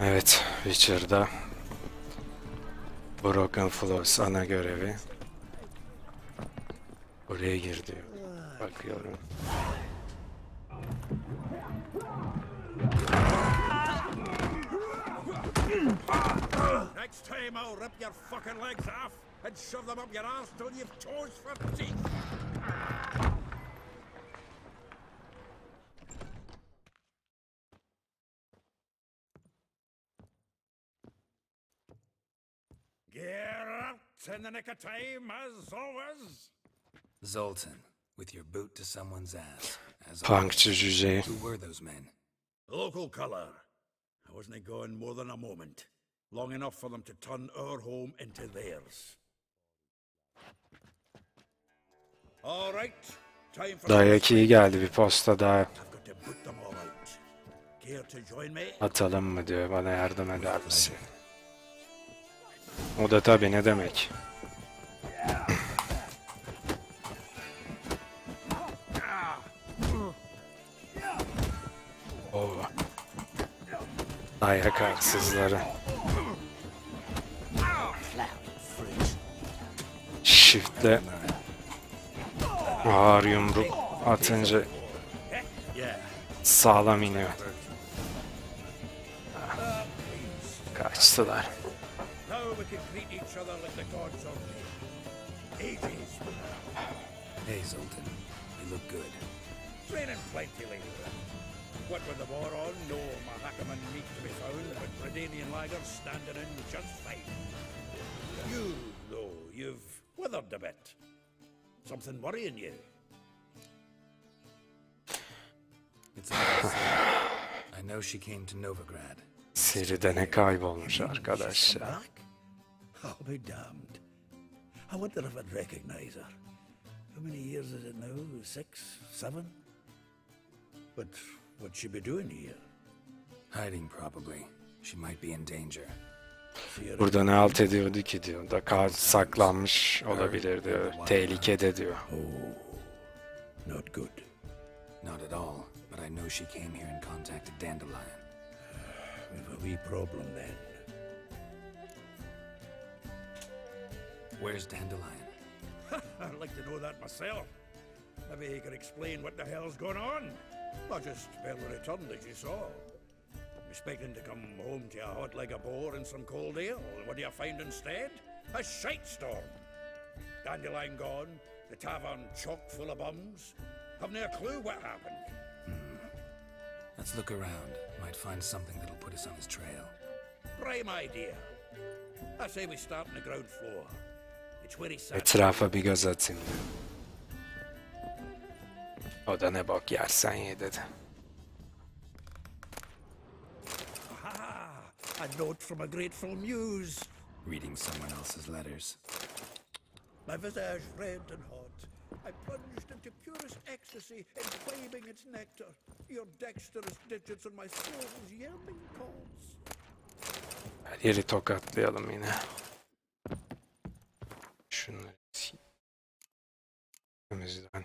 Evet, Witcher'da Broken Floss ana görevi. Buraya gir diyor. Bakıyorum. Next time I'll rip your fucking legs off and shove them up your arse till you've toes for teeth. Geralt in the nick of time, as always. Zoltan, with your boot to someone's ass. As Punkçı cüce. Who were those men? Local colour. I wasn't gone more than a moment. Long enough for them to turn our home into theirs. All right. Time for Dayak iyi geldi, bir posta daha I've got to put them all out. Care to join me? atalım mı diyor, bana yardım eder misin? O da tabii ne demek. Oo. Dayak arsızları. Shift'le ağır yumruk atınca sağlam iniyor. Kaçtılar. Now we can greet each other like the gods of the ages. Hey, Zoltan. You look good. Training plenty later. What with the war on, no Mahakaman meat to be found, but Redanian lagers standing in just fine. You, though, you've withered a bit. Something worrying you? It's I know she came to Novigrad. Seride kaybolmuş arkadaş ya. Back? I'll be damned. I wonder if I'd recognize her. How many years is it now? 6, 7? But what'd she be doing here? Hiding, probably. She might be in danger. Burada ne halt ediyordu ki diyor. Da saklanmış olabilir diyor. Tehlikede diyor. Oh, not good. Not at all, but I know she came here and contacted Dandelion. We've a wee problem then. Where's Dandelion? I'd like to know that myself. Maybe he could explain what the hell's going on. I just barely returned, as you saw. Expecting to come home to a hot leg of boar and some cold ale. What do you find instead? A shite storm. Dandelion gone, the tavern chock full of bums. Haven't a clue what happened. Let's look around. Might find something that'll put us on his trail. Prime idea. I say we start on the ground floor. It's where he sat. Etrafa bir göz atayım diyor. O da ne bok yersen ye dedi. A note from a grateful muse. Reading someone else's letters. My visage red and hot. I plunged into purest ecstasy, imbibing its nectar. Your dexterous digits on my soul's yearning calls. Her yeri tokatlayalım yine. Şunları temizden.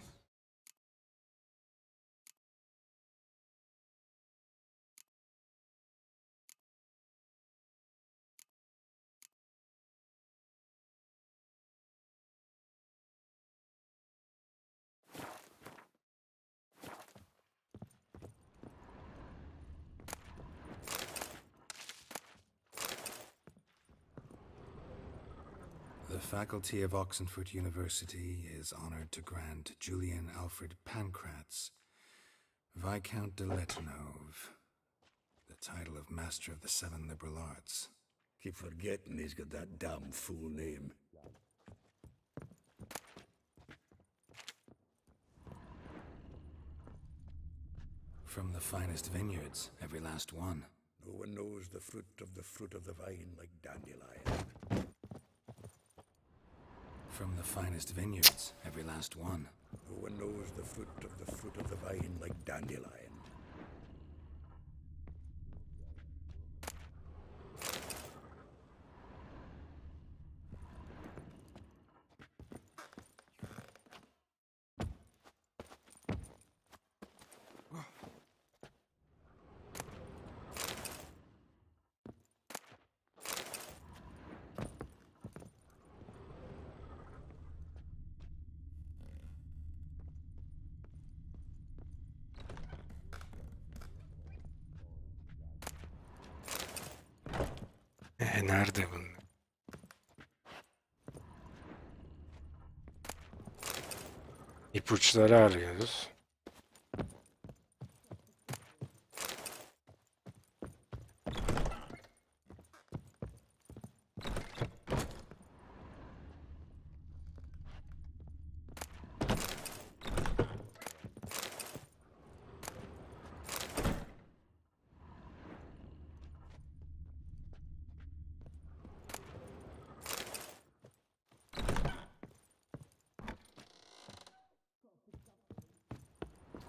The faculty of Oxenford University is honored to grant Julian Alfred Pancratz, Viscount de Letonov, the title of Master of the Seven Liberal Arts. Keep forgetting he's got that damn fool name. From the finest vineyards, every last one. No one knows the fruit of the vine like Dandelion. From the finest vineyards, every last one. No one knows the fruit of the vine like Dandelion. Nerede bunlar? İpuçları arıyoruz.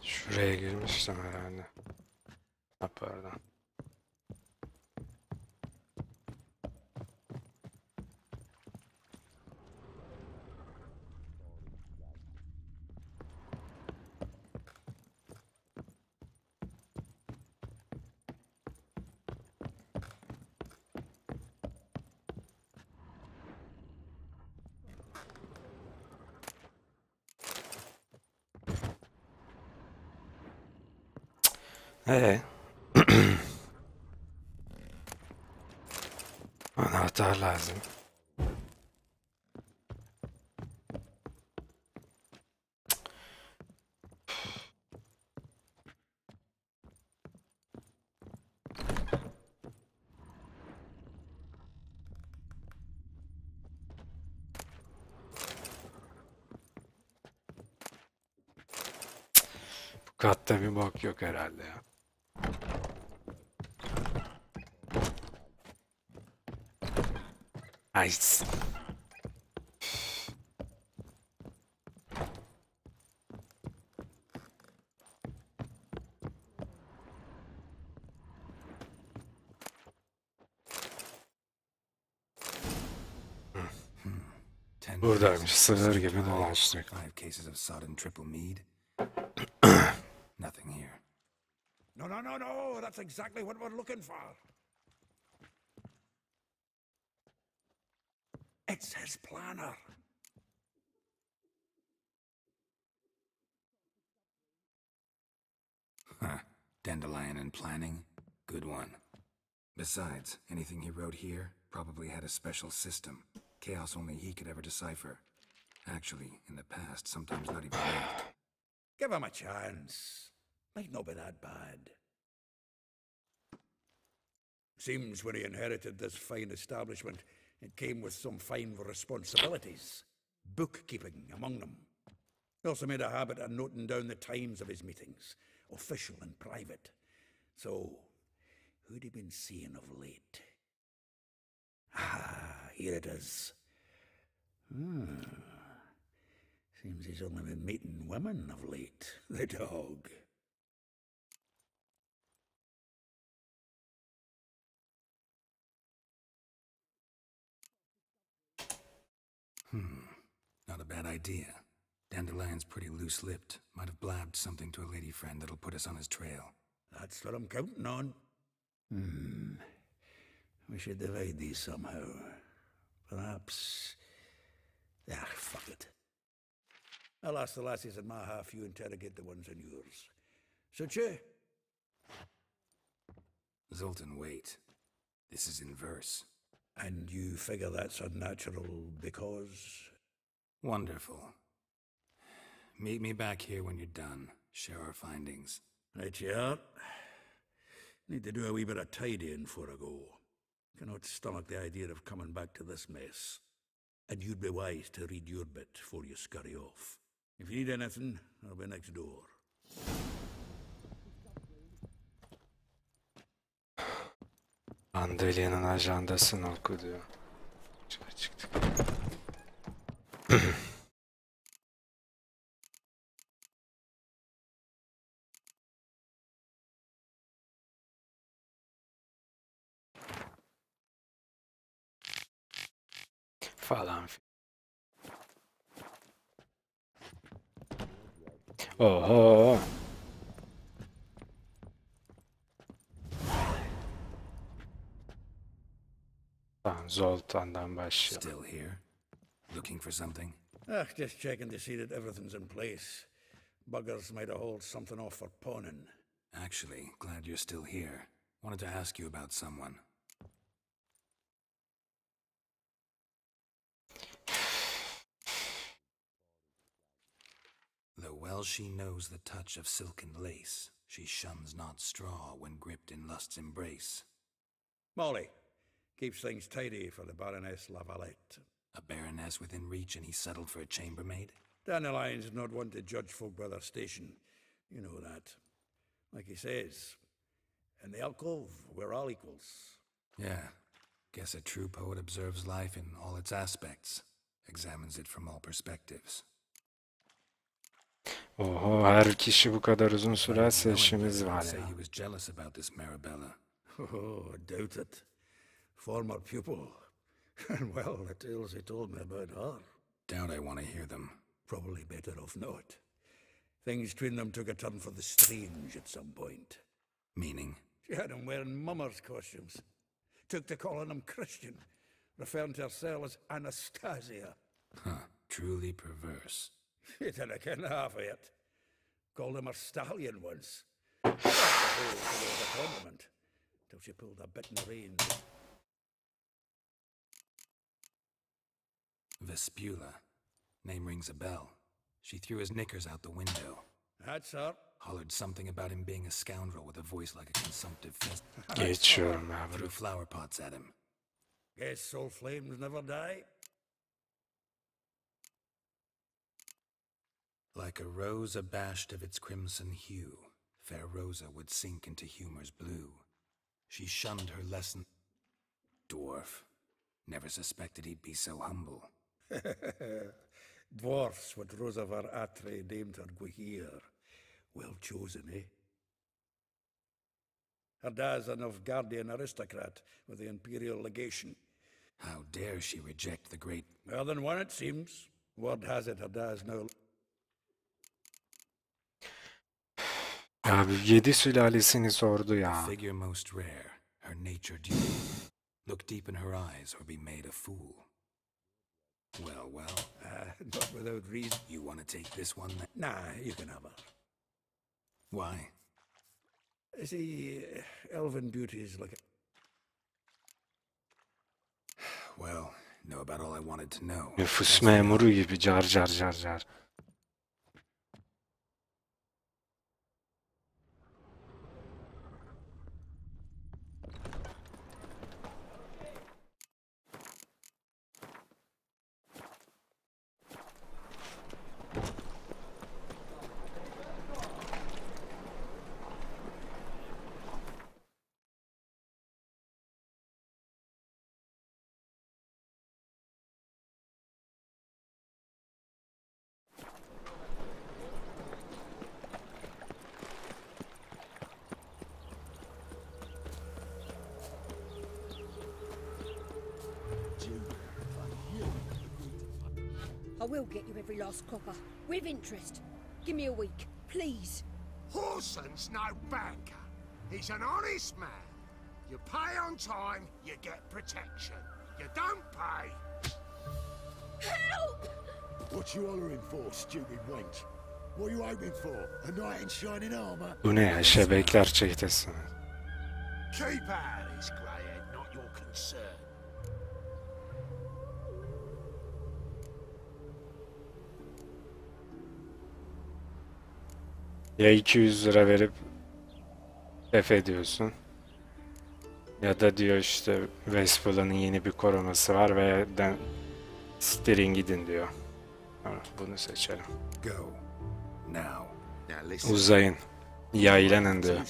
Şuraya girmiştim herhalde. Ha, pardon. Ee, anahtar lazım. Bu katta bir bok yok herhalde ya. Ay. Buradaymış, sığır gibi dolaştık. 5 cases of sodden triple mead. Nothing here. No, no, no, no! That's exactly what we're looking for. It's his planner. Huh. Dandelion and planning? Good one. Besides, anything he wrote here probably had a special system. Chaos only he could ever decipher. Actually, in the past, sometimes not even that. Give him a chance. Might not be that bad. Seems when he inherited this fine establishment, it came with some fine responsibilities. Bookkeeping among them. He also made a habit of noting down the times of his meetings, official and private. So, who'd he been seeing of late? Ah, here it is. Seems he's only been meeting women of late, the dog. Not a bad idea. Dandelion's pretty loose-lipped. Might have blabbed something to a lady friend that'll put us on his trail. That's what I'm counting on. We should divide these somehow. Perhaps... Ah, fuck it. I'll ask the lassies in my half, you interrogate the ones in yours. Suit you? Zoltan, wait. This is in verse. And you figure that's unnatural because... Wonderful. Meet me back here when you're done. Share our findings. Right you are. Need to do a wee bit of tidying before I go. Cannot stomach the idea of coming back to this mess. And you'd be wise to read your bit before you scurry off. If you need anything, I'll be next door. Dandelion'un ajandasını oku diyor. Çıktık. Falan. Oho. Tamam, Zoltan'dan başlayalım. Still here? Looking for something? Just checking to see that everything's in place. Buggers might have hauled something off for pawning. Actually, glad you're still here. Wanted to ask you about someone. Though well she knows the touch of silken lace, she shuns not straw when gripped in lust's embrace. Molly keeps things tidy for the Baroness La Valette. A baroness within reach, and he settled for a chambermaid? Dandelion's not one to judge folk by their station. You know that. Like he says, in the alcove, we're all equals. Yeah. Guess a true poet observes life in all its aspects, examines it from all perspectives. Oho, her kişi bu kadar uzun sürerse işimiz var Say ya. he was jealous about this Marabella. Oh, I doubt it. Former pupil. And well, the tales he told me about her. Doubt I want to hear them. Probably better off not. Things between them took a turn for the strange at some point. Meaning? She had him wearing mummers' costumes. Took to calling him Christian, referring to herself as Anastasia. Huh, truly perverse. She didn't ken half of it. Called him a stallion once. It was a compliment, till she pulled a bit in the reins. Vespula. Name rings a bell. She threw his knickers out the window. That's her. Hollered something about him being a scoundrel with a voice like a consumptive fist. Geçiyorum abi. Threw flower pots at him. Guess soul flames never die. Like a rose abashed of its crimson hue, fair Rosa would sink into humor's blue. She shunned her lesson. Dwarf. Never suspected he'd be so humble. Dwarfs what Rosa var Attre named her Guahir. Well chosen, eh? Her dad's a Novgardian aristocrat with the imperial legation. How dare she reject the great... More than one, it seems. Word has it her dad's now... Abi 7 sülalesini sordu ya. Figure most rare, her nature due. Look deep in her eyes or be made a fool. Well. Not without reason. You want to take this one then? Nah, you can have her. Why? See, elven beauties like... Well, know about all I wanted to know. Nüfus memuru gibi car car car car. I will get you every last copper, with interest. Give me a week, please. Horson's no banker. He's an honest man. You pay on time, you get protection. You don't pay... Help! What you hollering for, stupid wench? What are you hoping for? A knight in shining armor? Bu ne ya? Şebekler çetesi. Keep out of his grey head, not your concern. Ya 200 lira verip def ediyorsun. Ya da diyor işte Vespula'nın yeni bir koruması var ve siktirin gidin diyor. Bunu seçelim. Go. Now. Uzayın. Yaylanın diyor.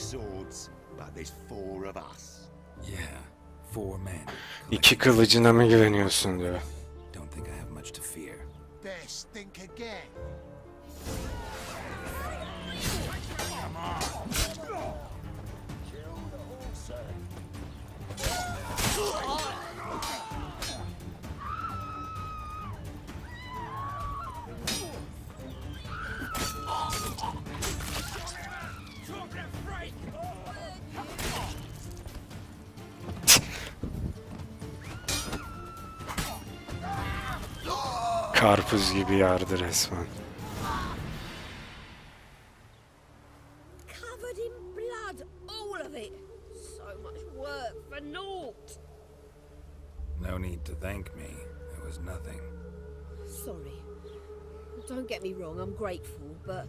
Yeah, 4 men. 2 kılıcına mı güveniyorsun diyor. Don't think I have much to fear. Best think again. Karpuz gibi yardı resmen. Covered in blood, all of it. So much work for naught. No need to thank me. It was nothing. Sorry. Don't get me wrong, I'm grateful, but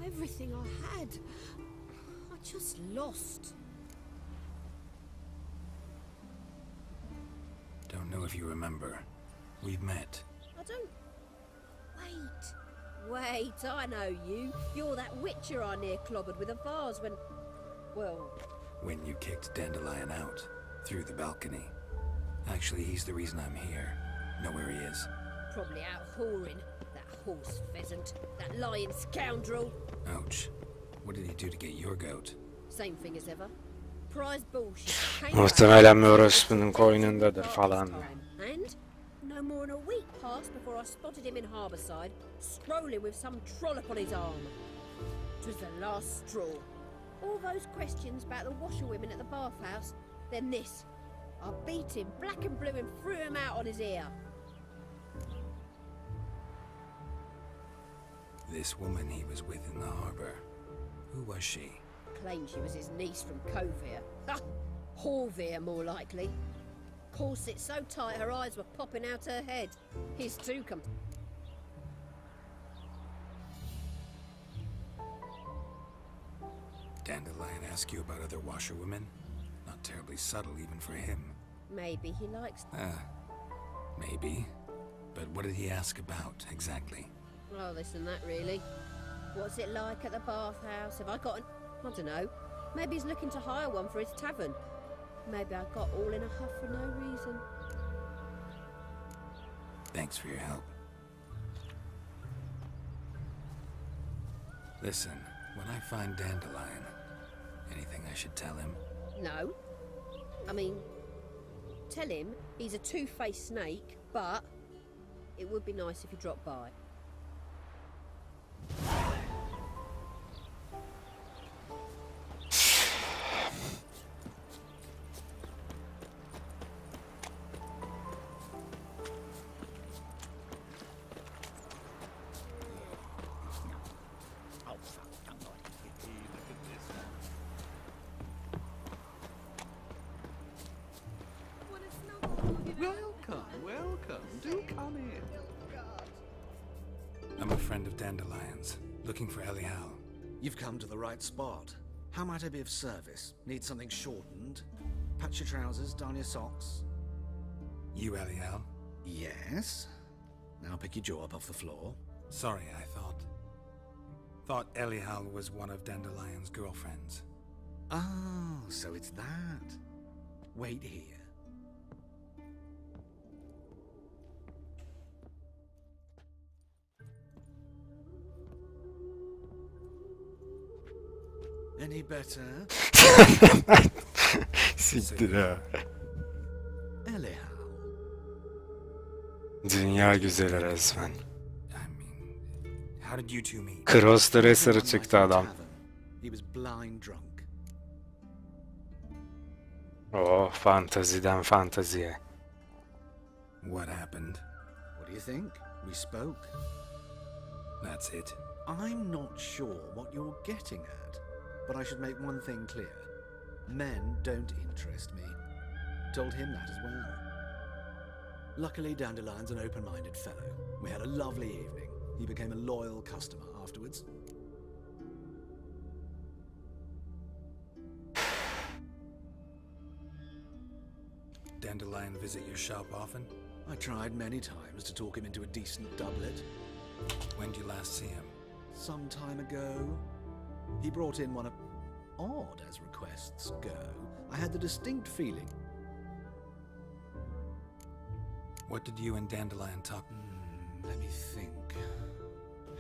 everything I had, I just lost. Don't know if you remember. We've met. I don't... Wait, I know you. You're that Witcher I near clobbered with a vase when... Well... When you kicked Dandelion out, through the balcony. Actually, he's the reason I'm here. Know where he is? Probably out whoring. That horse pheasant. That lying scoundrel. Ouch. What did he do to get your goat? Same thing as ever. Prize bullshit. Muhtemelen orospunun koynundadır falan. And no more than a week passed before I spotted him in Harbourside, strolling with some trollop on his arm. 'Twas the last straw. All those questions about the washerwomen at the bathhouse, then this. I beat him black and blue and threw him out on his ear. This woman he was with in the harbor. Who was she? Claimed she was his niece from Covere. Ha! Horvere, more likely. Corset so tight her eyes were popping out her head. His too come. Dandelion ask you about other washerwomen? Not terribly subtle even for him. Maybe he likes... Maybe. But what did he ask about, exactly? Oh, this and that, really. What's it like at the bathhouse? Have I got an... I don't know. Maybe he's looking to hire one for his tavern. Maybe I got all in a huff for no reason. Thanks for your help. Listen, when I find Dandelion, anything I should tell him? No. I mean, tell him he's a two-faced snake, but it would be nice if he dropped by. Welcome. Do come in. I'm a friend of Dandelion's, looking for Elihal. You've come to the right spot. How might I be of service? Need something shortened? Patch your trousers, darn your socks? You Elihal? Yes. Now pick your jaw up off the floor. Sorry, I thought Elihal was one of Dandelion's girlfriends. Oh, so it's that. Wait here. Any better? Siktir ha. Elihal. Dünya güzeli resmen. I mean, how did you two meet? Crossdresser'ı çıktı adam. He was blind drunk. Oh, fantaziden fantaziye. What happened? What do you think? We spoke. That's it. I'm not sure what you're getting at, but I should make one thing clear. Men don't interest me. Told him that as well. Luckily, Dandelion's an open-minded fellow. We had a lovely evening. He became a loyal customer afterwards. Dandelion visit your shop often? I tried many times to talk him into a decent doublet. When did you last see him? Some time ago. He brought in one of... Odd as requests go. I had the distinct feeling... What did you and Dandelion talk? Let me think.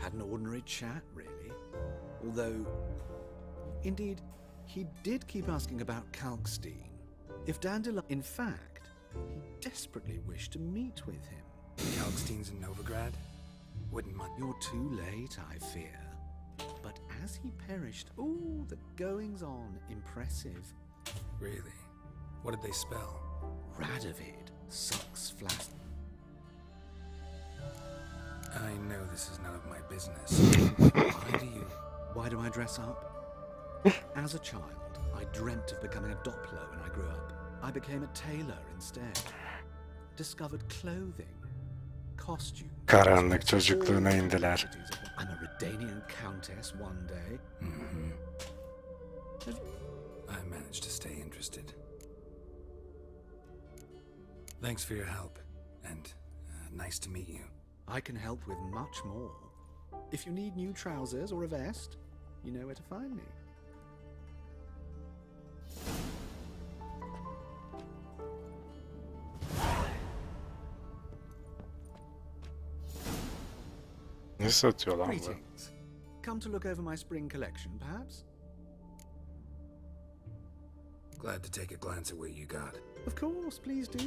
Had an ordinary chat, really. Although... Indeed, he did keep asking about Kalkstein. If Dandelion... In fact, he desperately wished to meet with him. Kalkstein's in Novigrad? Wouldn't mind. You're too late, I fear. But as he perished, ooh, the goings-on, impressive. Really? What did they spell? Radovid sucks flat. I know this is none of my business. Why do I dress up? As a child, I dreamt of becoming a Doppler when I grew up. I became a tailor instead. Discovered clothing, costumes, Karanlık çocukluğuna indiler. I'm a Redanian countess one day. I managed to stay interested. Thanks for your help, and nice to meet you. I can help with much more. If you need new trousers or a vest, you know where to find me. Ne satıyor lan bu? Greetings. Come to look over my spring collection, perhaps? Glad to take a glance at what you got. Of course, please do.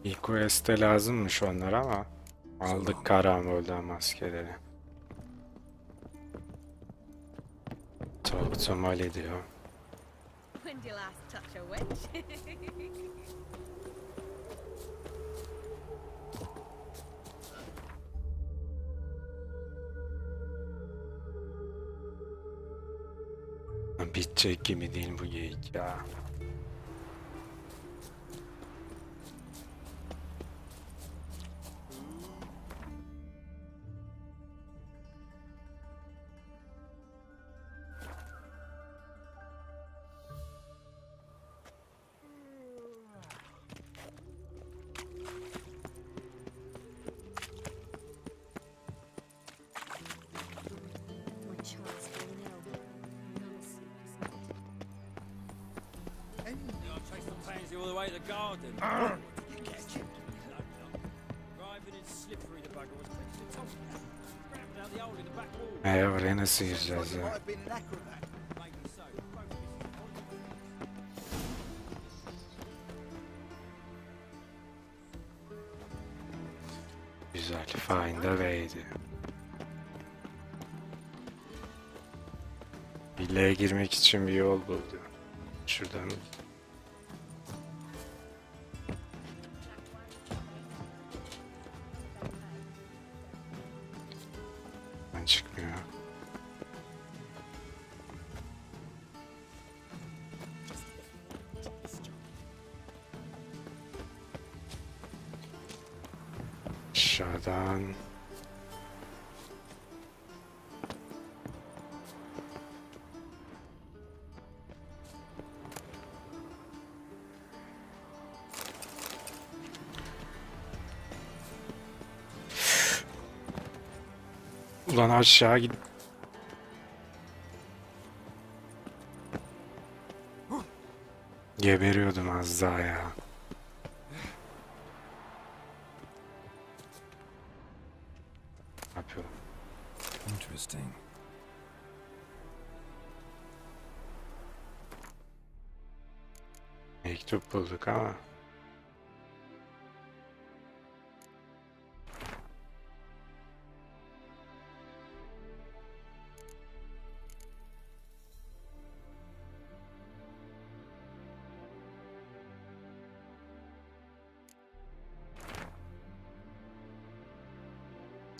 İlk quest'e lazımmış onlar ama aldık karambolden maskeleri. Talk to Molly diyor. When do you last touch a wench? Bitecek gibi değil bu geyik ya. My child's fallen ill. None sleep is needed. I'll chase the pansy all the way to the garden. You catch him? Driving in slippery, the bugger was fixing to top. Scrambled out the hole in the back wall. Oraya nasıl gireceğiz ya? Maybe so. Güzel. Find a way diyor. Villaya girmek için bir yol buldu. Şuradan. Çıkmıyor. Aşağıdan. Ulan aşağı git. Geberiyordum az daha ya. Ne yapıyorum? Interesting. Mektup bulduk ama.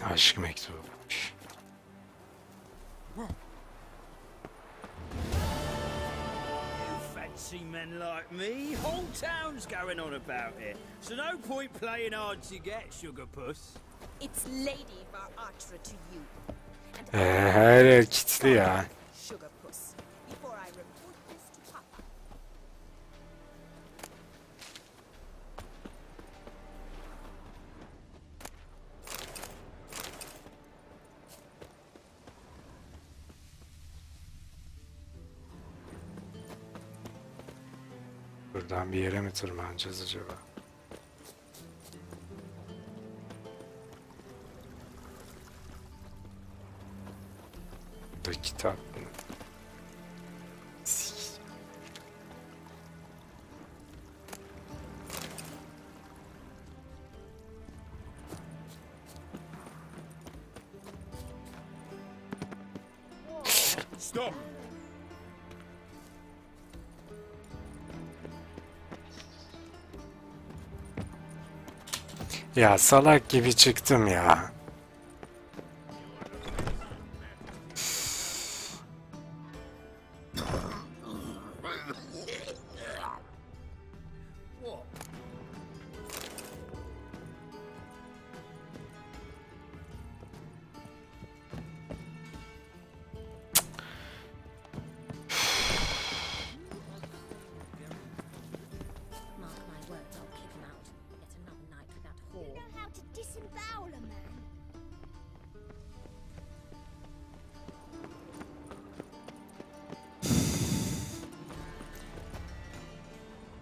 Aşk mektubu. Fancy men like me? Whole town's going on about it. So no point playing hard to get, sugar puss. It's Lady Attre to you. And Her yer kilitli ya. sugar puss. Before I report this to Papa. Buradan bir yere mi tırmanacağız acaba? Burada kitap mı? Stop! Ya salak gibi çıktım ya. Mark my words, I'll kick him out. Yet another night with that whore. You know how to disembowel a man.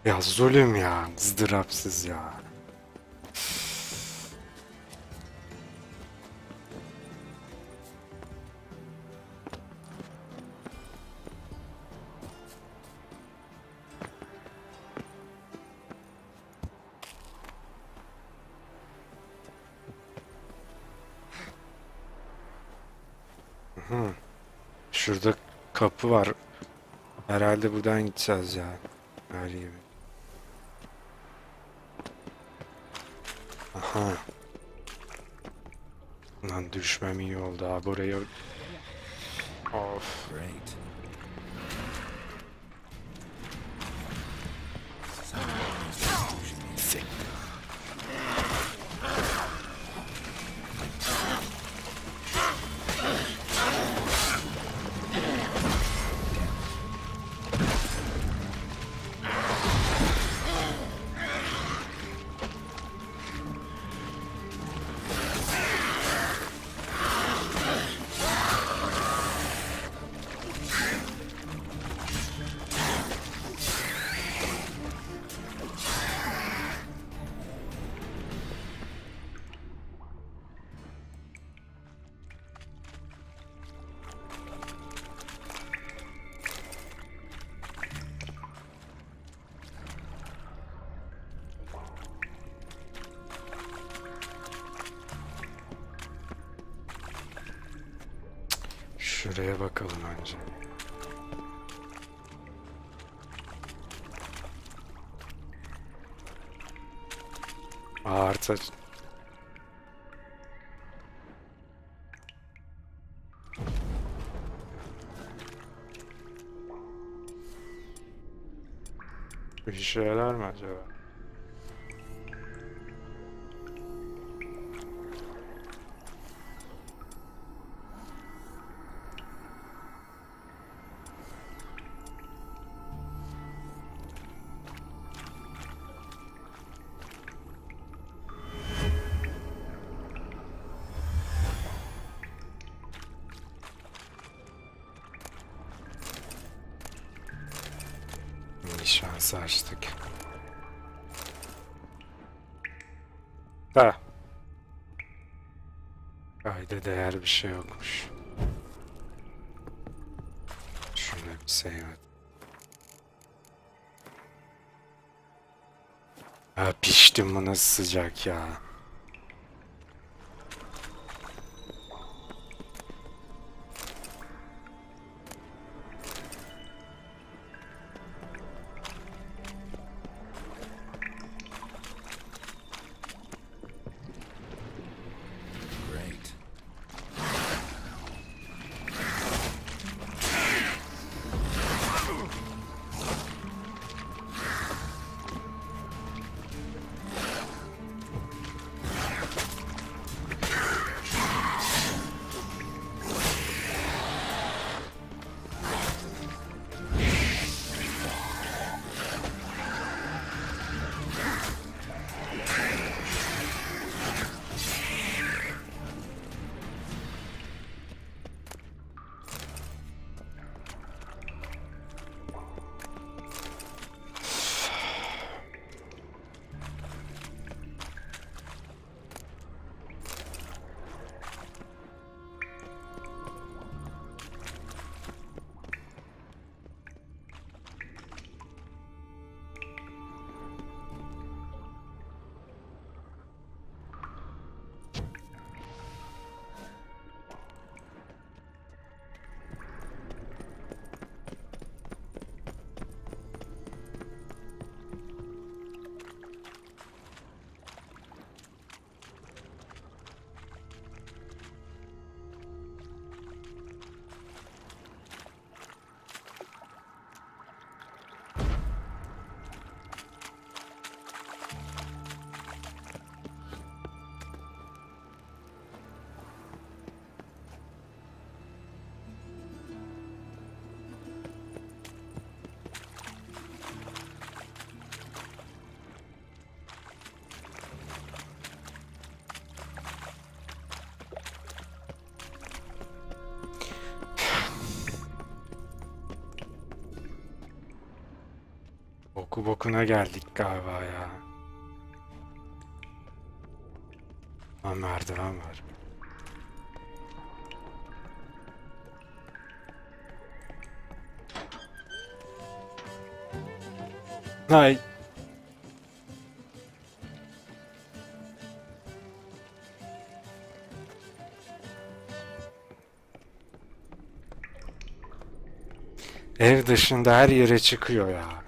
Ya zulüm ya, ızdırapsız ya. Şurada kapı var. Herhalde buradan gideceğiz ya. Her gibi. Aha. Lan düşmem iyi oldu abi buraya. Of. Great. Şuraya bakalım önce. Artı. Bir işe yarar mı acaba? Şansı açtık. Da. Kayda değer bir şey yokmuş. Şunu bir sevmedim. Ha piştim, bu nasıl sıcak ya. Boku bokuna geldik galiba ya. Ha, merdiven var. Hay. Ev dışında her yere çıkıyor ya.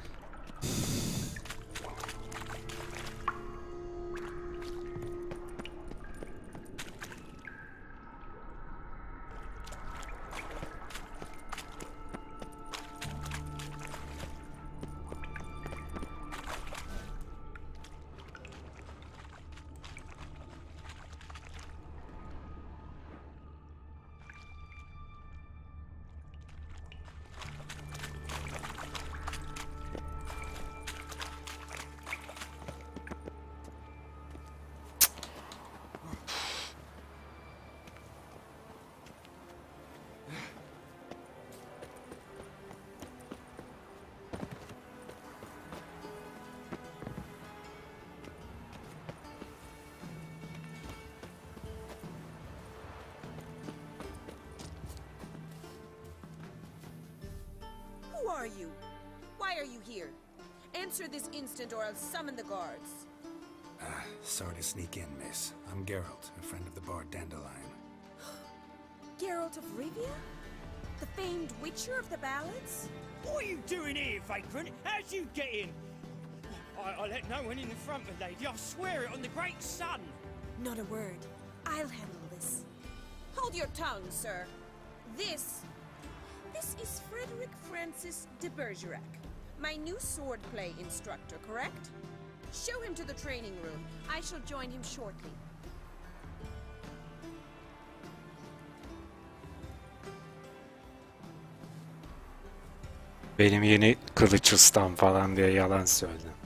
Who are you? Why are you here? Answer this instant or I'll summon the guards. Sorry to sneak in, miss. I'm Geralt, a friend of the bard Dandelion. Geralt of Rivia? The famed Witcher of the ballads? What are you doing here, vagrant? How'd you get in? I let no one in the front, my lady. I swear it on the great sun. Not a word. I'll handle this. Hold your tongue, sir. This is Frederick Francis de Bergerac, my new swordplay instructor, correct? Show him to the training room. I shall join him shortly. Benim yeni kılıç ustam falan diye yalan söyledi.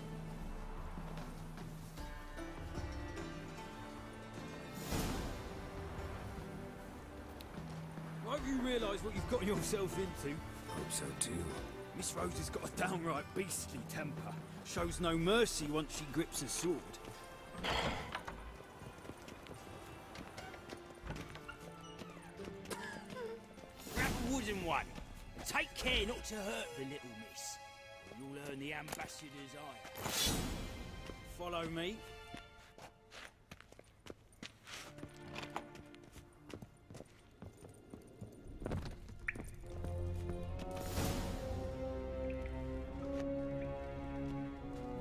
Won't you realise what you've gotten yourself into? Hope so too. Miss Rosa's got a downright beastly temper. Shows no mercy once she grips a sword. Grab a wooden one. And take care not to hurt the little miss. Or you'll earn the ambassador's ire. Follow me.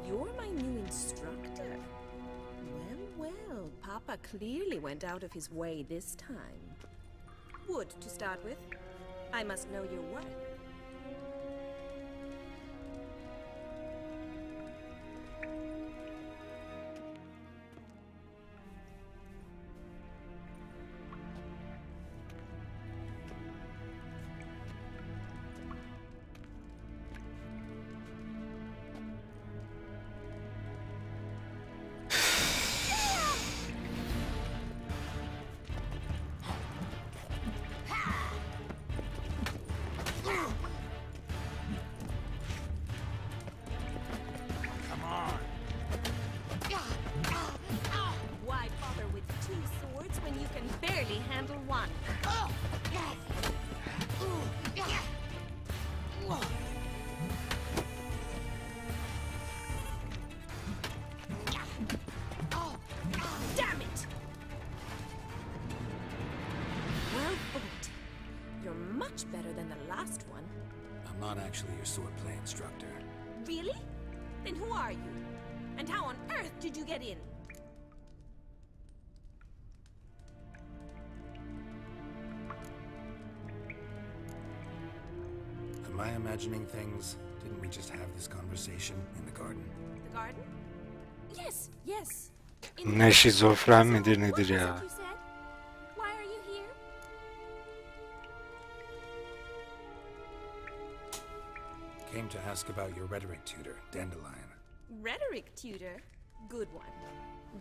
You're my new instructor. Well, Papa clearly went out of his way this time. Wood, to start with. I must know your worth. Why bother with two swords when you can barely handle one? Damn it! Well fought. You're much better than the last one. I'm not actually your swordplay instructor. Really? Then who are you? And how on earth did you get in? Am I imagining things? Didn't we just have this conversation in the garden? The garden? Yes, yes. In the Ne şizofren midir So, nedir what was ya? it you said? Why are you here? Came to ask about your rhetoric tutor, Dandelion. Rhetoric tutor? Good one.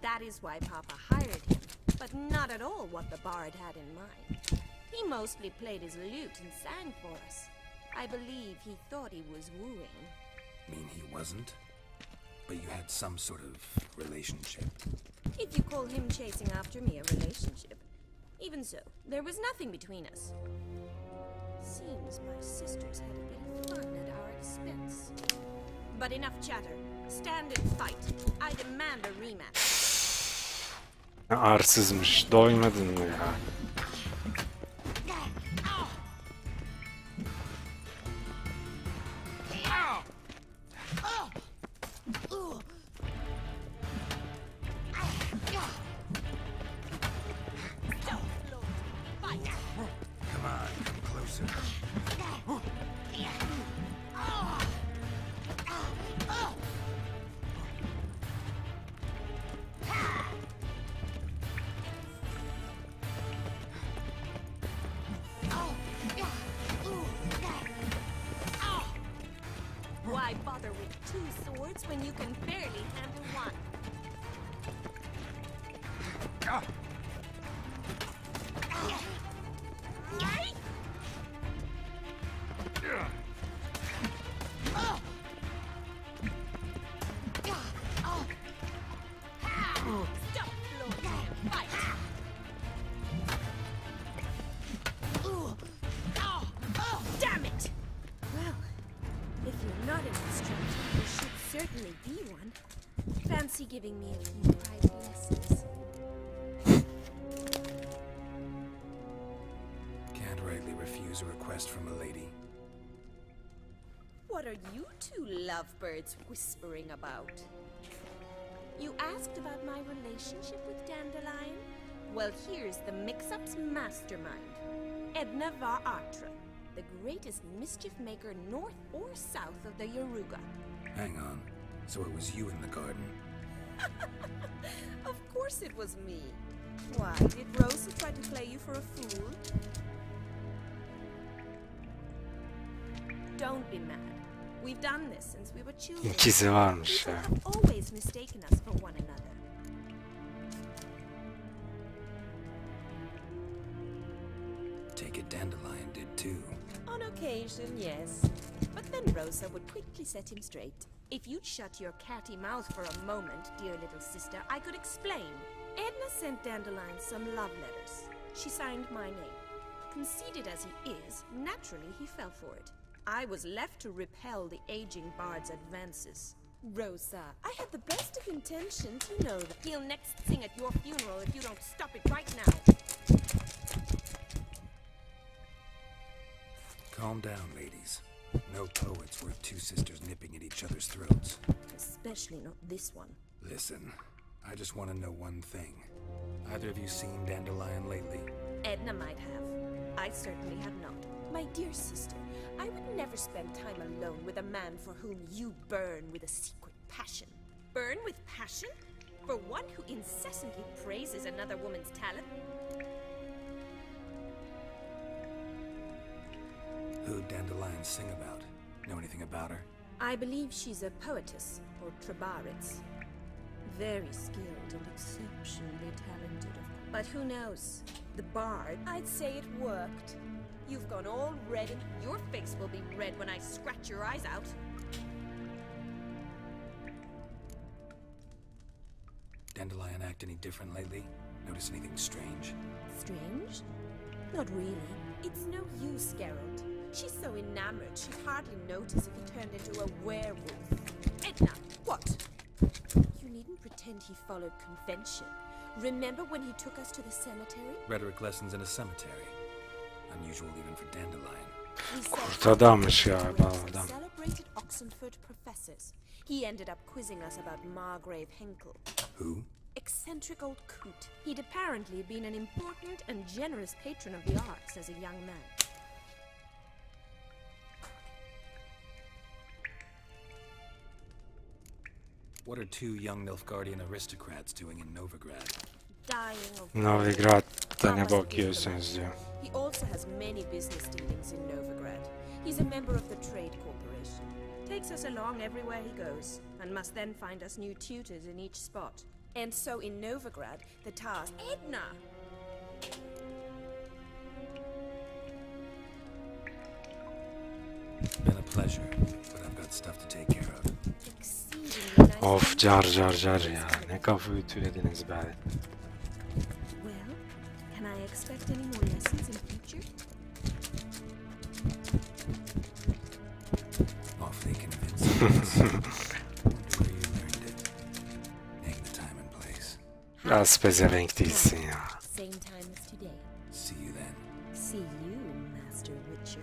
That is why Papa hired him, but not at all what the bard had in mind. He mostly played his lute and sang for us. I believe he thought he was wooing. Mean he wasn't? But you had some sort of relationship. If you call him chasing after me a relationship. Even so, there was nothing between us. Seems my sisters had a bit of fun at our expense. But enough chatter. Stand and fight. I demand a rematch. Arsızmış. Doymadın mı ya? Why bother with two swords when you can barely handle one? Stop, Lord. Fight. Damn it! Well, if you're not an instructor, you should certainly be one. Fancy giving me a few private lessons. Can't rightly refuse a request from a lady. What are you two lovebirds whispering about? You asked about my relationship with Dandelion? Well, here's the mix-up's mastermind. Edna va Attre, the greatest mischief maker north or south of the Yaruga. Hang on. So it was you in the garden? Of course it was me. Why, did Rosa try to play you for a fool? Don't be mad. We've done this since we were children. İkisi varmış People ya. have always mistaken us for one another. Take it Dandelion did too. On occasion, yes. But then Rosa would quickly set him straight. If you'd shut your catty mouth for a moment, dear little sister, I could explain. Edna sent Dandelion some love letters. She signed my name. Conceited as he is, naturally he fell for it. I was left to repel the aging bard's advances. Rosa, I had the best of intentions, you know that. He'll next sing at your funeral if you don't stop it right now. Calm down, ladies. No poet's worth two sisters nipping at each other's throats. Especially not this one. Listen, I just want to know one thing. Either of you seen Dandelion lately? Edna might have. I certainly have not. My dear sister, I would never spend time alone with a man for whom you burn with a secret passion. Burn with passion? For one who incessantly praises another woman's talent? Who'd Dandelion sing about? Know anything about her? I believe she's a poetess, or trabaritz. Very skilled and exceptionally talented, of course. But who knows? The bard, I'd say it worked. You've gone all red, and your face will be red when I scratch your eyes out. Dandelion act any different lately? Notice anything strange? Strange? Not really. It's no use, Geralt. She's so enamored she'd hardly notice if he turned into a werewolf. Edna, what? You needn't pretend he followed convention. Remember when he took us to the cemetery? Rhetoric lessons in a cemetery. Unusual even for Dandelion. He said Kurt adammış ya bu adam. celebrated Oxenford professors. He ended up quizzing us about Margrave Henkel. Who? Eccentric old coot. He'd apparently been an important and generous patron of the arts as a young man. What are two young Nilfgaardian aristocrats doing in Novigrad? Dying of Novigrad'da ne bakıyorsunuz diyor. He also has many business dealings in Novigrad. He's a member of the Trade Corporation. Takes us along everywhere he goes, and must then find us new tutors in each spot. And so in Novigrad, the task... Edna! Been a pleasure, but I've got got stuff to take care of. Exceedingly nice. Of car ya. Ne kafa ütülediniz be. Well, can I expect any more lessons in future? Awfully convincing. Wonder where you learned it. Name the time and place. Biraz pezevenk değilsin ya. Same time as today. See you then. See you, Master Witcher.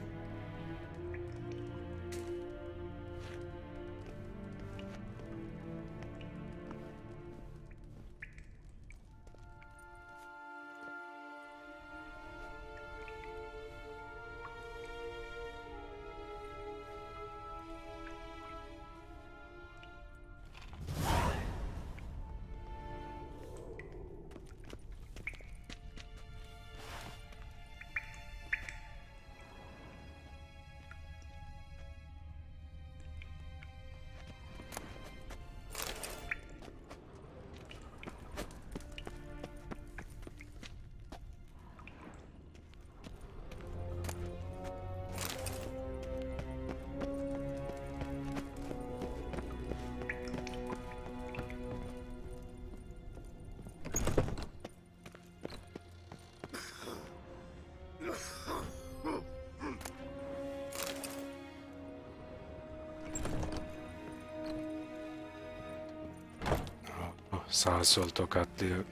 Sağ sol tokatlıyor.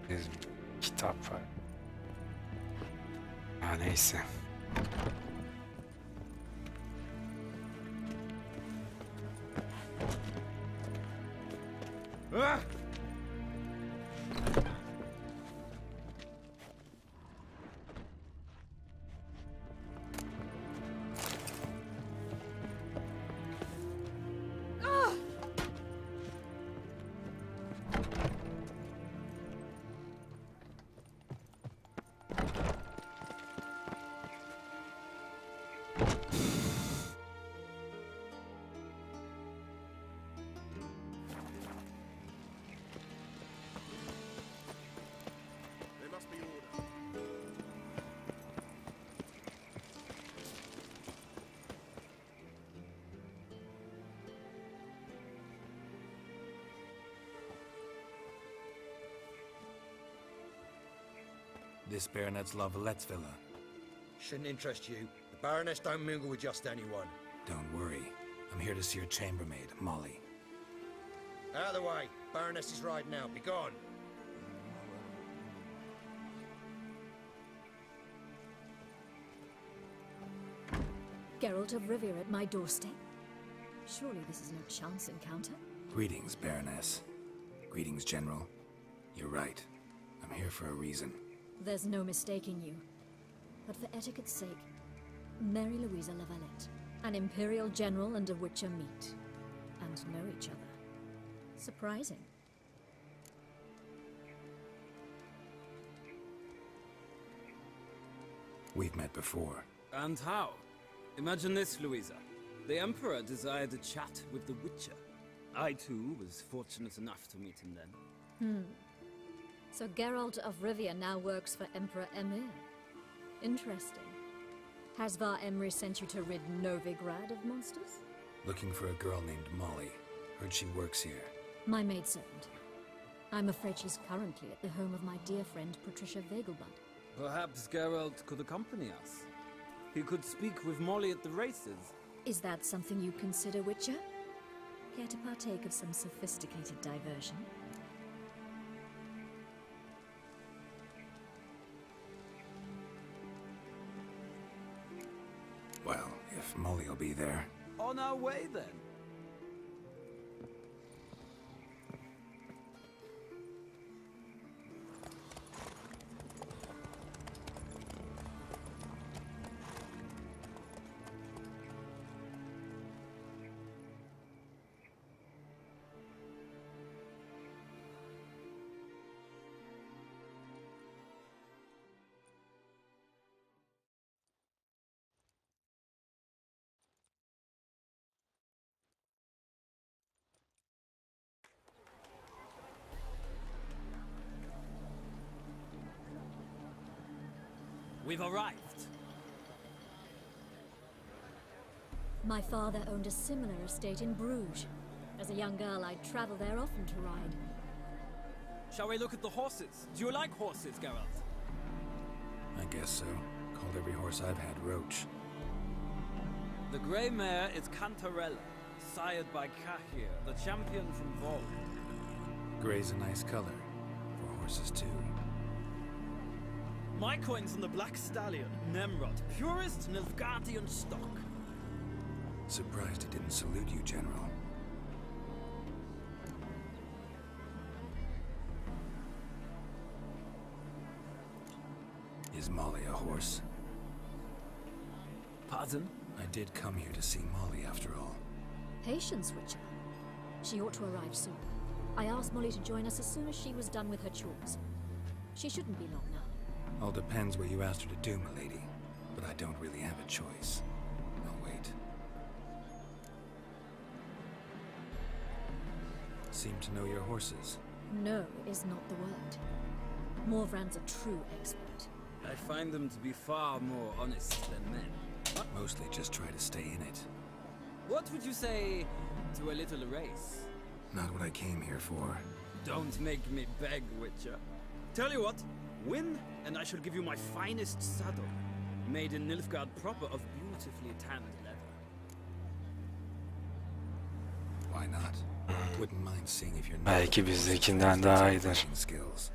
Bizim kitap var. Ha neyse. This Baronet's La Valette's villa. Shouldn't interest you. The Baroness don't mingle with just anyone. Don't worry. I'm here to see your chambermaid, Molly. Out of the way. Baroness is riding out. Be gone. Geralt of Rivia at my doorstep? Surely this is no chance encounter? Greetings, Baroness. Greetings, General. You're right. I'm here for a reason. There's no mistaking you. But for etiquette's sake, Mary Louisa La Valette, an Imperial General and a Witcher meet, and know each other. Surprising. We've met before. And how? Imagine this, Louisa. The Emperor desired a chat with the Witcher. I, too, was fortunate enough to meet him then. So Geralt of Rivia now works for Emperor Emir. Interesting. Has Var Emry sent you to rid Novigrad of monsters? Looking for a girl named Molly. Heard she works here. My maidservant. I'm afraid she's currently at the home of my dear friend Patricia Vegelbud. Perhaps Geralt could accompany us. He could speak with Molly at the races. Is that something you consider, Witcher? Care to partake of some sophisticated diversion? Well, if Molly will be there. On our way, then. We've arrived. My father owned a similar estate in Bruges. As a young girl, I'd travel there often to ride. Shall we look at the horses? Do you like horses, Geralt? I guess so. Called every horse I've had Roach. The grey mare is Cantarella, sired by Kahir, the champion from Vol. Grey's a nice color. For horses, too. My coin's on the black stallion, Nemrod, purest Nilfgaardian stock. Surprised he didn't salute you, General. Is Molly a horse? Pardon? I did come here to see Molly, after all. Patience, Witcher. She ought to arrive soon. I asked Molly to join us as soon as she was done with her chores. She shouldn't be long now. All depends what you asked her to do, milady. But I don't really have a choice. I'll wait. Seem to know your horses. No is not the word. Morvran's a true expert. I find them to be far more honest than men. Mostly just try to stay in it. What would you say to a little race? Not what I came here for. Don't make me beg, Witcher. Tell you what, win, and I shall give you my finest saddle, made in Nilfgaard proper of beautifully tanned leather. Why not? Wouldn't mind seeing if you're Belki bizdekinden daha iyidir. skills.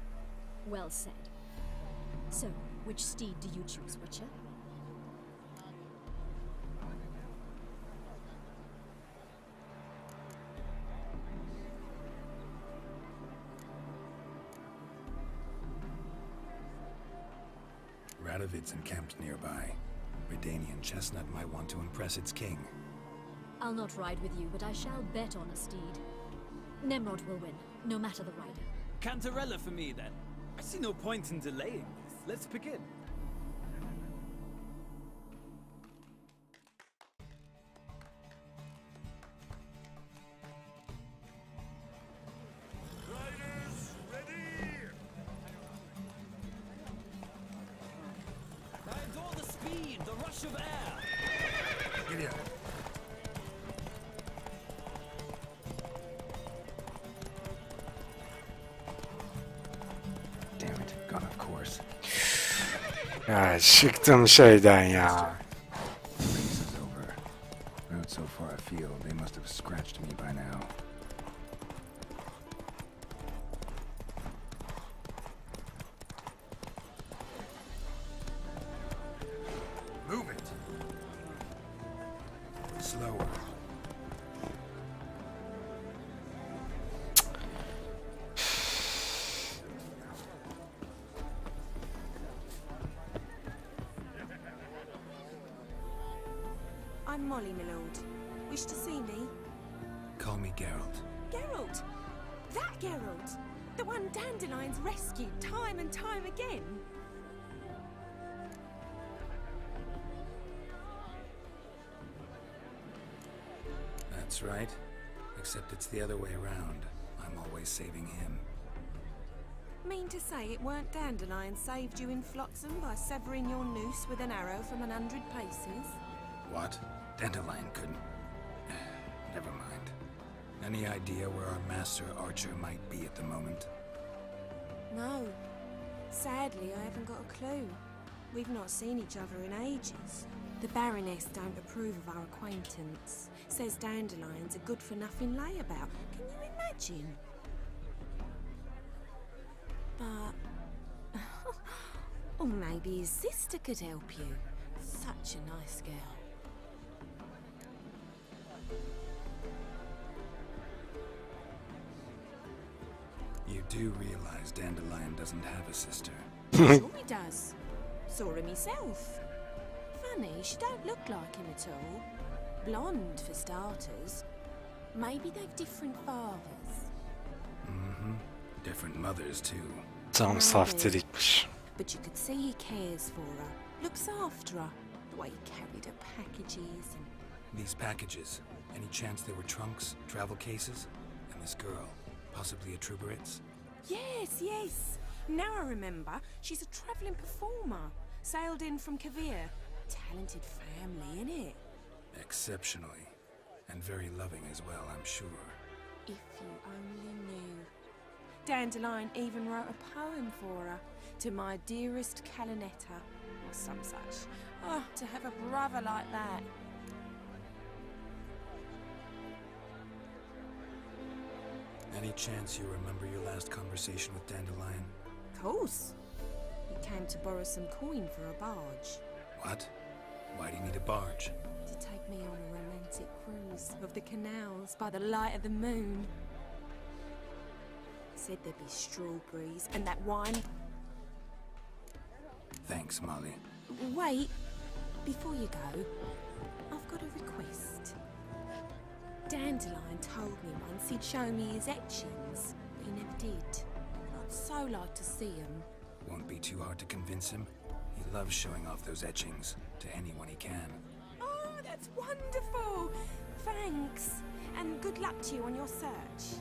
Well said. So, which steed do you choose, Witcher? Radovid's encamped nearby. Redanian chestnut might want to impress its king. I'll not ride with you, but I shall bet on a steed. Nemrod will win, no matter the rider. Cantarella for me, then. I see no point in delaying this. Let's begin. Riders, ready! I adore the speed, the rush of air. Giddy up. Damn it, gone off course. Ya çıktım şeyden ya. Race is over. Rode so far afield, they must have scratched me by now. Move it. Slower. I'm Molly, my lord. Wish to see me? Call me Geralt. Geralt! That Geralt! The one Dandelion's rescued time and time again! That's right. Except it's the other way around. I'm always saving him. Mean to say it weren't Dandelion saved you in Flotsam by severing your noose with an arrow from 100 paces? What? Dandelion couldn't... Never mind. Any idea where our master archer might be at the moment? No. Sadly, I haven't got a clue. We've not seen each other in ages. The Baroness don't approve of our acquaintance. Says Dandelion's a good-for-nothing layabout. Can you imagine? But... or maybe his sister could help you. Such a nice girl. You do realize Dandelion doesn't have a sister. Sure he does. Saw him myself. Funny, she don't look like him at all. Blonde, for starters. Maybe they've different fathers. Mm-hmm. Different mothers, too. Tam saftirikmiş. But you could see he cares for her. Looks after her. The way he carried her packages and... These packages, any chance they were trunks, travel cases? And this girl, possibly a Truberitz? Yes, yes. Now I remember, she's a travelling performer. Sailed in from Kavir. Talented family, innit? Exceptionally. And very loving as well, I'm sure. If you only knew. Dandelion even wrote a poem for her. To my dearest Calinetta, or some such. Oh, to have a brother like that. Any chance you remember your last conversation with Dandelion? Of course. He came to borrow some coin for a barge. What? Why do you need a barge? To take me on a romantic cruise of the canals by the light of the moon. Said there'd be strawberries and that wine. Thanks, Molly. Wait, before you go, I've got a request. Dandelion told me once he'd show me his etchings, but he never did. I'd so like to see them. Won't be too hard to convince him. He loves showing off those etchings to anyone he can. Oh, that's wonderful! Thanks, and good luck to you on your search.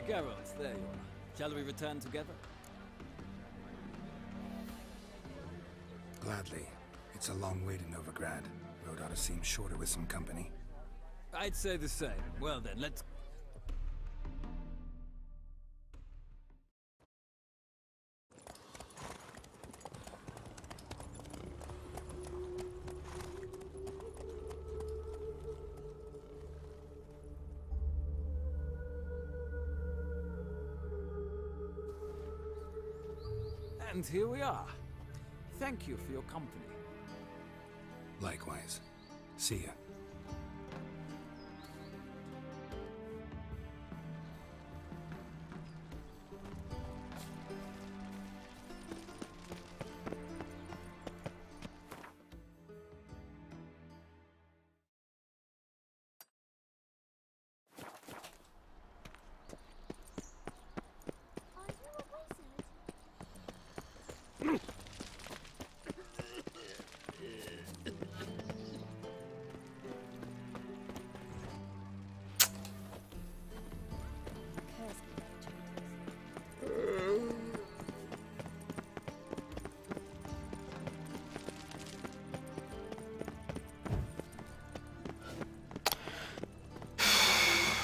Geralt, there you are. Shall we return together? Gladly. It's a long way to Novigrad. Road ought to seem shorter with some company. I'd say the same. Well then, let's... And here we are. Thank you for your company. Likewise. See ya.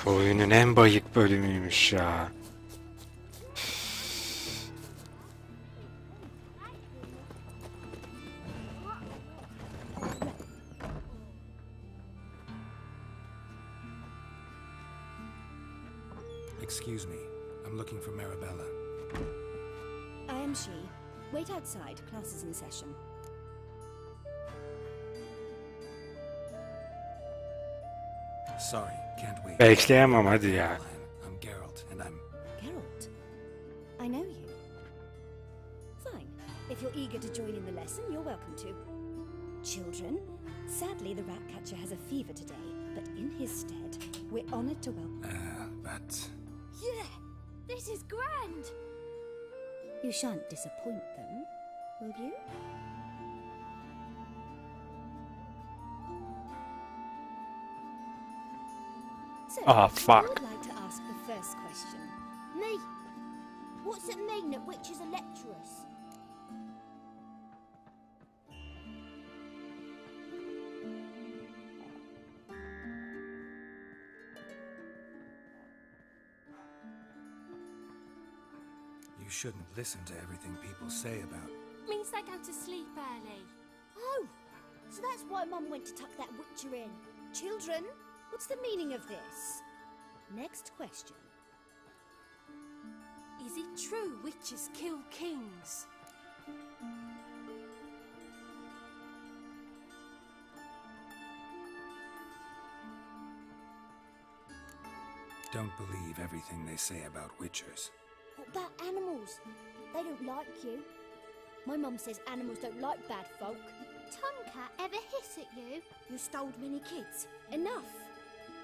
Oyunun en bayık bölümüymüş ya. Excuse me. I'm looking for Marabella. I am she. Wait outside. Class is in session. Sorry, can't wait. Bekleyemem hadi ya. I'm Geralt, and I'm... Geralt? I know you. Fine. If you're eager to join in the lesson, you're welcome to. Children, sadly the ratcatcher has a fever today, but in his stead, we're honored to welcome... but... Yeah! This is grand! You shan't disappoint them, will you? So, fuck. I would like to ask the first question. Me? What's it mean that witches are lecturers? You shouldn't listen to everything people say about... Means they go to sleep early. Oh, so that's why Mum went to tuck that Witcher in. Children, what's the meaning of this? Next question. Is it true witches kill kings? Don't believe everything they say about witchers. What about animals? They don't like you. My mum says animals don't like bad folk. Tomcat ever hiss at you? You stole many kids. Enough.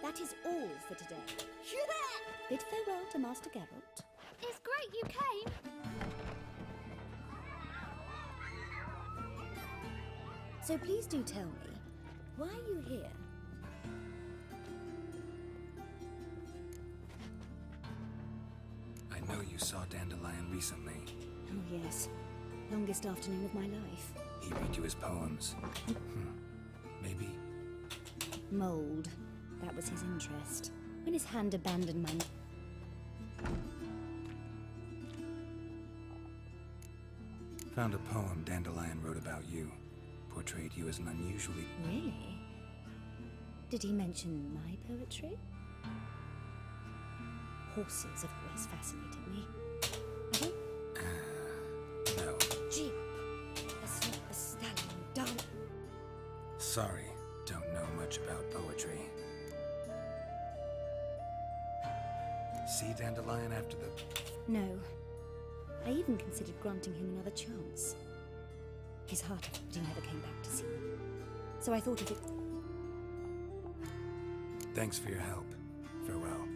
That is all for today. Bid farewell to Master Geralt. It's great you came. So please do tell me, why are you here? I know you saw Dandelion recently. Oh yes. Longest afternoon of my life. He read you his poems. Maybe. Mould. That was his interest. When his hand abandoned my... Found a poem Dandelion wrote about you. Portrayed you as an unusually... Really? Did he mention my poetry? Horses have always fascinated me. No. Gee, a stallion done. Sorry, don't know much about poetry. See Dandelion after the... No. I even considered granting him another chance. His heart, but he never came back to see me. So I thought of it... Thanks for your help. Farewell.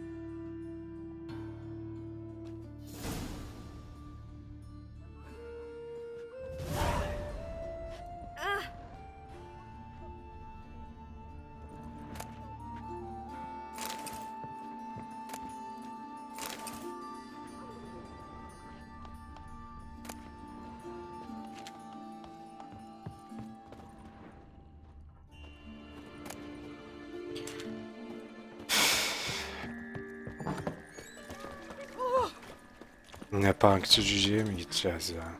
Ne punkçı cüceye mi gideceğiz ya?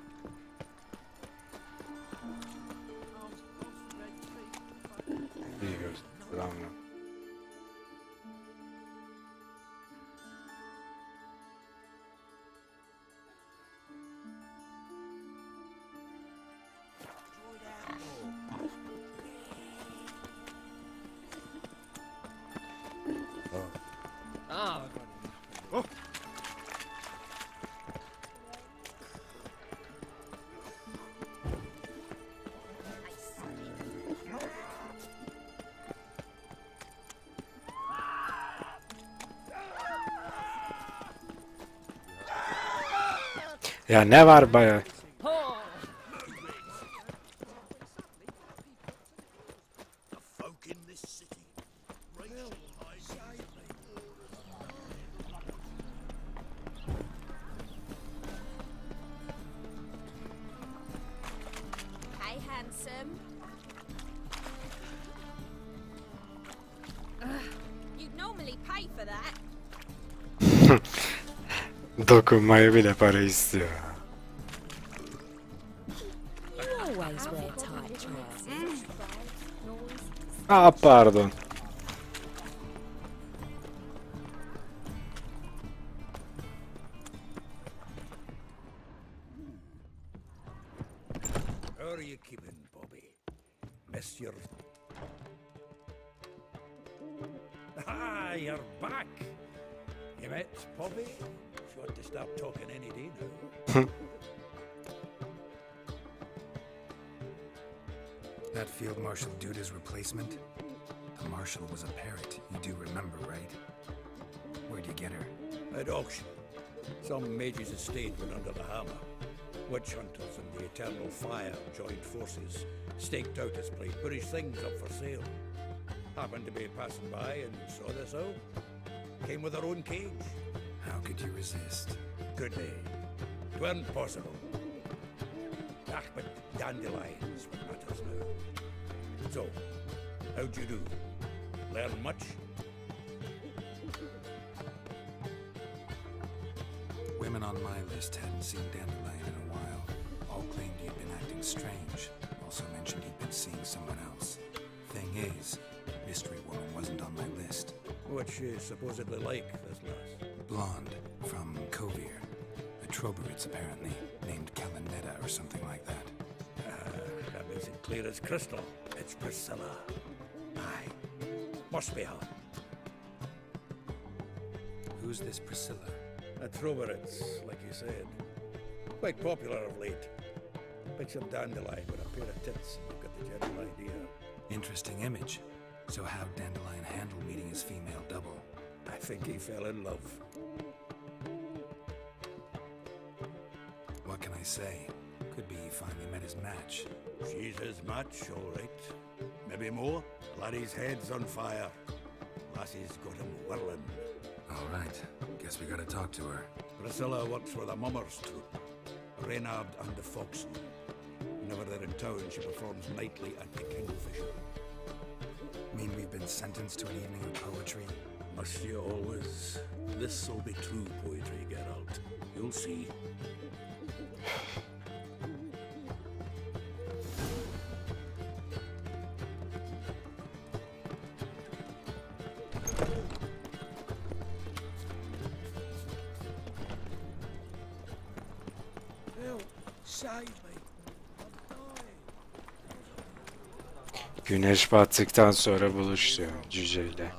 İyi göster. Ya ne var baya? Hey, handsome. You'd normally pay for that. Dokunmaya bile para istiyor. You always wear tight trousers. Ah pardon. How are you keeping, Bobby? Miss your... Ah, you're back! You met Bobby? She ought to stop talking any day now. That Field Marshal Duda's replacement? The Marshal was a parrot, you do remember, right? Where'd you get her? At auction. Some mage's estate went under the hammer. Witch hunters and the Eternal Fire joined forces, staked out his place, put his things up for sale. Happened to be passing by and saw this out. Came with her own cage. How could you resist? Good day. 'Tweren't possible. Ah, but dandelions what matters now. So, how'd you do? Learn much? Women on my list hadn't seen Dandelion in a while. All claimed he'd been acting strange. Also mentioned he'd been seeing someone else. Thing is, Mystery Woman wasn't on my list. What's she supposedly like, this lass? Blonde, from Kovir. A Troberits, apparently, named Kalanetta or something like that. That makes it clear as crystal. It's Priscilla. Aye. Must be her. Who's this Priscilla? A Troberits, like you said. Quite popular of late. Picture Dandelion with a pair of tits. You've got the general idea. Interesting image. So how'd Dandelion handle meeting his female double? I think he fell in love. What can I say? Could be he finally met his match. She's his match, all right. Maybe more. Laddie's head's on fire. Lassie's got him whirling. All right. Guess we gotta talk to her. Priscilla works for the Mummers troupe. Reynard and the Foxen. Whenever they're in town, she performs nightly at the Kingfisher. Mean we've been sentenced to an evening of poetry? Must you always? This'll be true poetry, Geralt. You'll see. Güneş battıktan sonra buluş diyor cüceyle.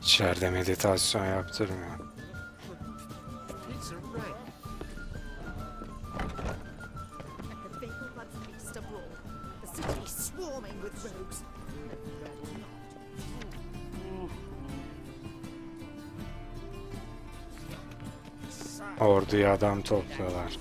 İçeride meditasyon yaptırmıyor. The Vegelbuds feast abroad. The city swarming with rogues. Orduya adam topluyorlar.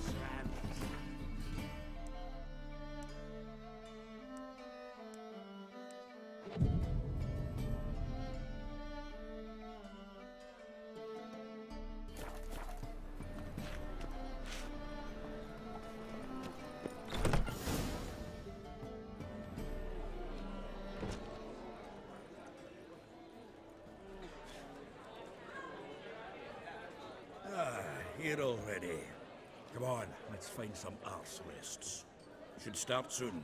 Here already. Come on, let's find some arse rests. Should start soon.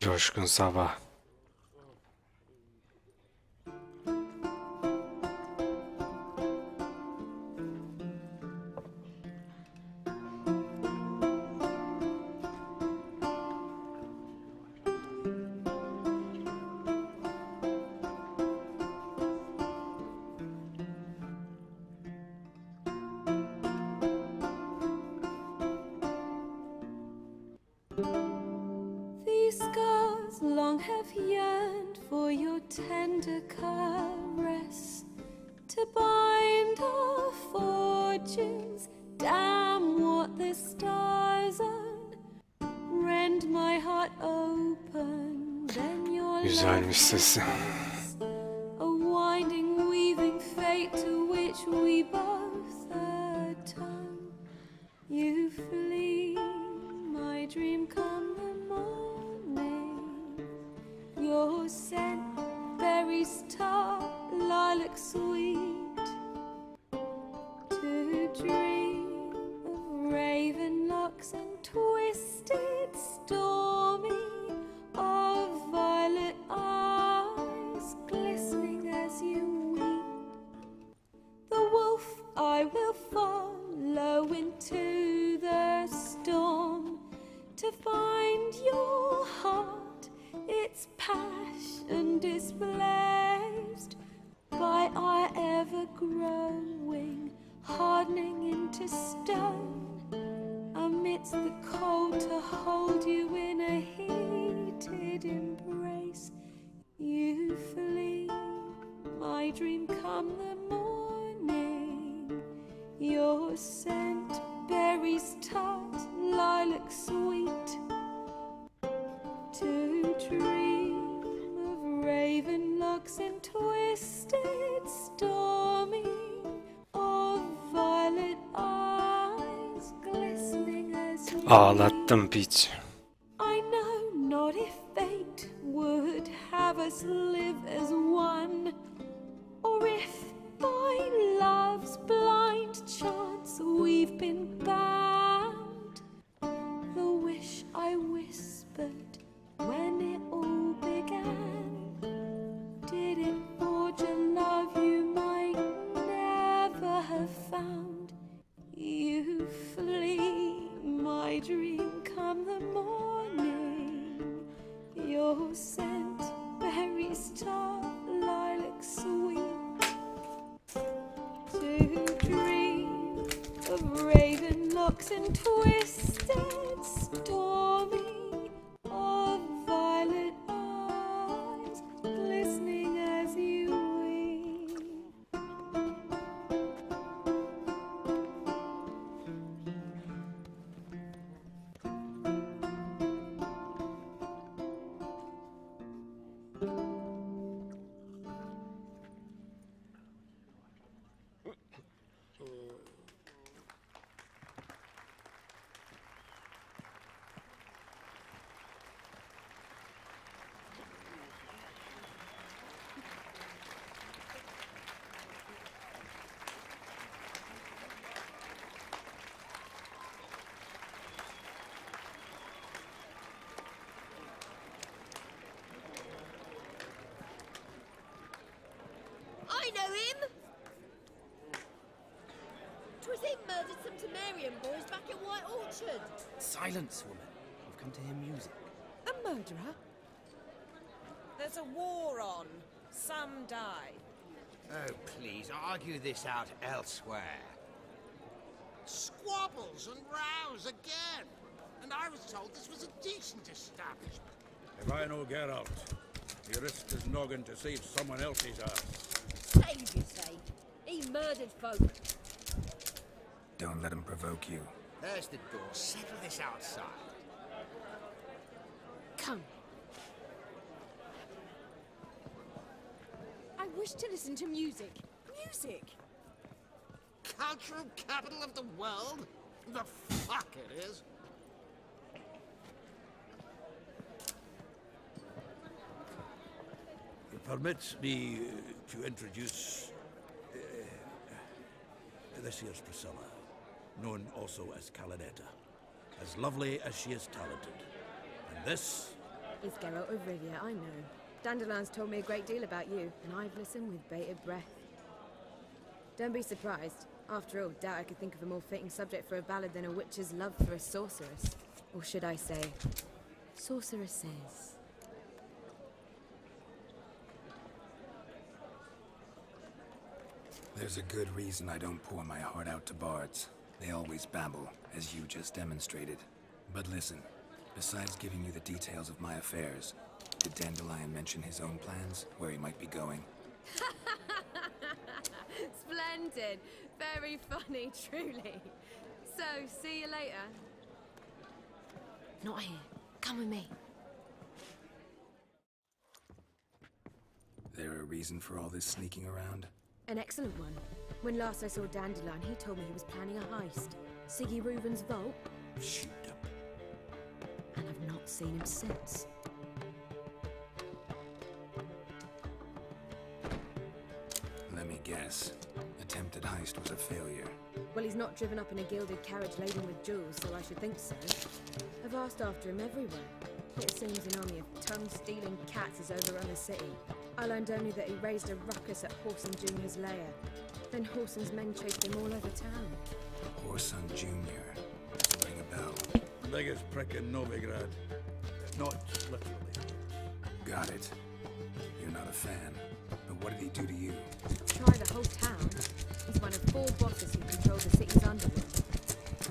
Coşkun sabah. Long have yearned for your tender caress, to bind our fortunes. Damn what the stars own. Rend my heart open, then your Güzelmiş sesi. a winding, weaving fate to which we both atone. You flee, my dream come the morning. Your scent, berries tart, lilac sweet. To dream of raven locks and twisted, stormy, of violet eyes glistening as you weep. The wolf I will follow into the storm to find your heart, its passion and displaced by our ever-growing, hardening into stone. Amidst the cold to hold you in a heated embrace, you flee. My dream come the morning, your scent, berries tart, lilac sweet. To dream of raven locks and twisted, stormy, of violet eyes glistening as you Ağlattım piç. I know not if fate would have us live as one, or if by love's blind chance we've been bound. The wish I whispered when it all began, did it forge a love you might never have found? You flee, my dream come the morning, your scent, berries tart, lilac sweet. To dream of raven locks and twisted, stormy, of violet eyes glistening as you weep. I know him! 'Twas him murdered some Temerian boys back at White Orchard. Silence, woman. We've come to hear music. A murderer? There's a war on. Some die. Oh, please, argue this out elsewhere. Squabbles and rows again. And I was told this was a decent establishment. If I know Geralt, he risked his noggin to save someone else's ass. Save, you say? He murdered folk. Don't let him provoke you. There's the door. Settle this outside. Come. I wish to listen to music. Music? Cultural capital of the world? The fuck it is. Permit me to introduce this here's Priscilla, known also as Calinetta, as lovely as she is talented. And this is Geralt of Rivia, I know. Dandelion's told me a great deal about you, and I've listened with bated breath. Don't be surprised. After all, doubt I could think of a more fitting subject for a ballad than a witch's love for a sorceress. Or should I say, sorceresses. There's a good reason I don't pour my heart out to bards. They always babble, as you just demonstrated. But listen, besides giving you the details of my affairs, did Dandelion mention his own plans, where he might be going? Splendid. Very funny, truly. So, see you later. Not here. Come with me. There a reason for all this sneaking around? An excellent one. When last I saw Dandelion, he told me he was planning a heist. Siggy Reuven's vault. Shoot up. And I've not seen him since. Let me guess. Attempted heist was a failure. Well, he's not driven up in a gilded carriage laden with jewels, so I should think so. I've asked after him everywhere. It seems an army of tongue-stealing cats has overrun the city. I learned only that he raised a ruckus at Whoreson Jr.'s lair. Then Whoreson's men chased him all over town. Whoreson Jr. Ring a bell. Biggest prick in Novigrad. Not literally. Got it. You're fan. But what did he do to you? Try the whole town. He's one of 4 bosses who control the city's underworld.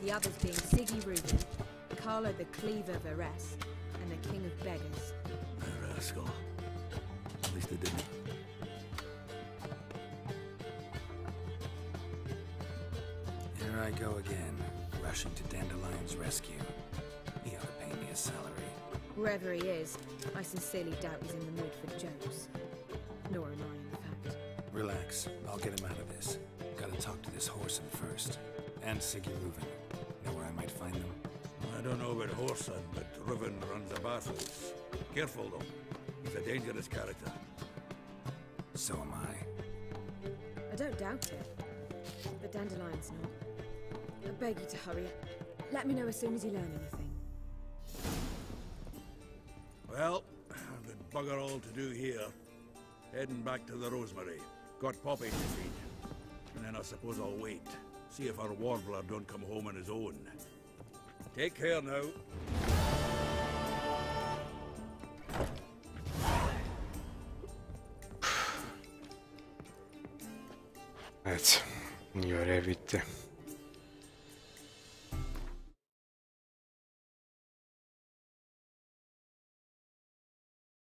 The others being Siggy Reuben, Carlo the Cleaver Veres, and the King of Beggars. A rascal. At least they didn't. Here I go again, rushing to Dandelion's rescue. He ought to pay me a salary. Wherever he is, I sincerely doubt he's in the mood for jokes. Nor am I, in fact. Relax, I'll get him out of this. Gotta talk to this Whoreson first. And Siggy Reuben. Know where I might find them? I don't know about Whoreson, but Reuben runs a bathhouse. Careful, though. He's a dangerous character. So am I. I don't doubt it. But Dandelion's not. I beg you to hurry up. Let me know as soon as you learn anything. Well, I've got bugger all to do here. Heading back to the Rosemary. Got Poppy to feed. And then I suppose I'll wait. See if our warbler don't come home on his own. Take care now. Evet, görev bitti.